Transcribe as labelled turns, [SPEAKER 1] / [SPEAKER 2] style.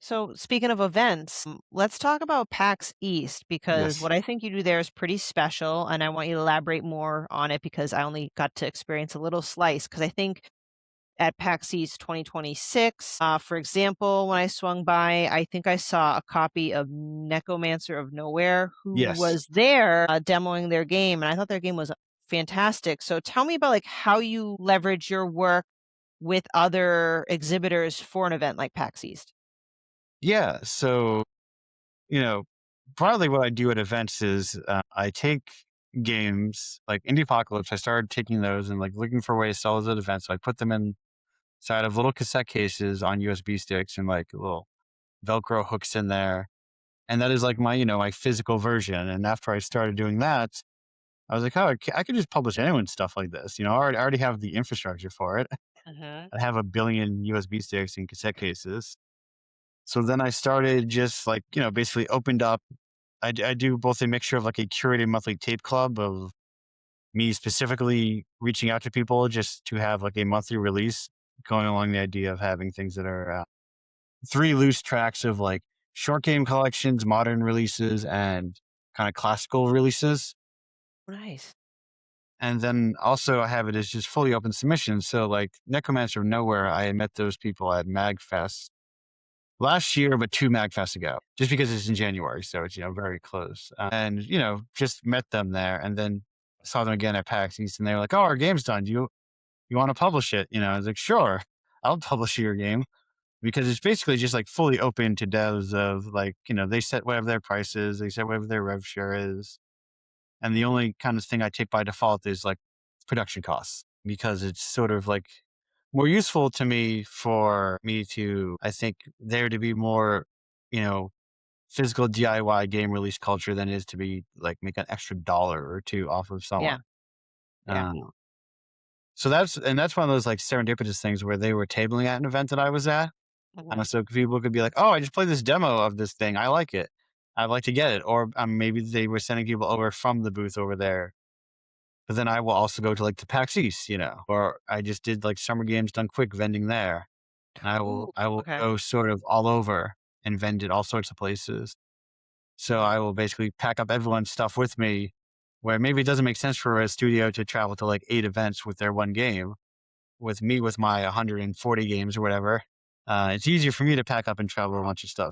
[SPEAKER 1] So, speaking of events, let's talk about PAX East because
[SPEAKER 2] Yes.
[SPEAKER 1] what I think you do there is pretty special. And I want you to elaborate more on it because I only got to experience a little slice. Because I think at PAX East 2026, for example, when I swung by, I think I saw a copy of Necromancer of Nowhere who
[SPEAKER 2] Yes.
[SPEAKER 1] was there demoing their game. And I thought their game was fantastic. So, tell me about like how you leverage your work with other exhibitors for an event like PAX East.
[SPEAKER 2] Yeah. So, you know, broadly what I do at events is I take games like Indiepocalypse. I started taking those and like looking for ways to sell those at events. So I put them inside of little cassette cases on USB sticks and like little Velcro hooks in there. And that is like my physical version. And after I started doing that, I was like, oh, I could just publish anyone's stuff like this. I already have the infrastructure for it.
[SPEAKER 1] Mhm.
[SPEAKER 2] I have a billion USB sticks and cassette cases. So then I started just like, basically opened up. I do both a mixture of like a curated monthly tape club of me specifically reaching out to people just to have like a monthly release, going along the idea of having things that are three loose tracks of like short game collections, modern releases, and kind of classical releases.
[SPEAKER 1] Nice.
[SPEAKER 2] And then also I have it as just fully open submissions. So like Necromancer of Nowhere, I met those people at MagFest last year, but two MagFests ago, just because it's in January. So it's, very close. And, just met them there and then saw them again at PAX East and they were like, oh, our game's done. Do you want to publish it? I was like, sure, I'll publish your game because it's basically just like fully open to devs of like, they set whatever their price is, they set whatever their rev share is. And the only kind of thing I take by default is like production costs because it's sort of like more useful to me for me to, I think, there to be more, you know, physical DIY game release culture than it is to be like make an extra dollar or two off of
[SPEAKER 1] Yeah.
[SPEAKER 2] someone.
[SPEAKER 1] Yeah.
[SPEAKER 2] Um, so that's one of those like serendipitous things where they were tabling at an event that I was at.
[SPEAKER 1] Mhm.
[SPEAKER 2] So people could be like, "Oh, I just played this demo of this thing. I like it. I'd like to get it." Or maybe they were sending people over from the booth over there. But then I will also go to like the PAX East, or I just did like Summer Games Done Quick vending there. And I will
[SPEAKER 1] Ooh,
[SPEAKER 2] I will
[SPEAKER 1] okay.
[SPEAKER 2] go sort of all over and vend it all sorts of places. So I will basically pack up everyone's stuff with me, where maybe it doesn't make sense for a studio to travel to like 8 events with their one game. With me, with my 140 games or whatever, it's easier for me to pack up and travel a bunch of stuff.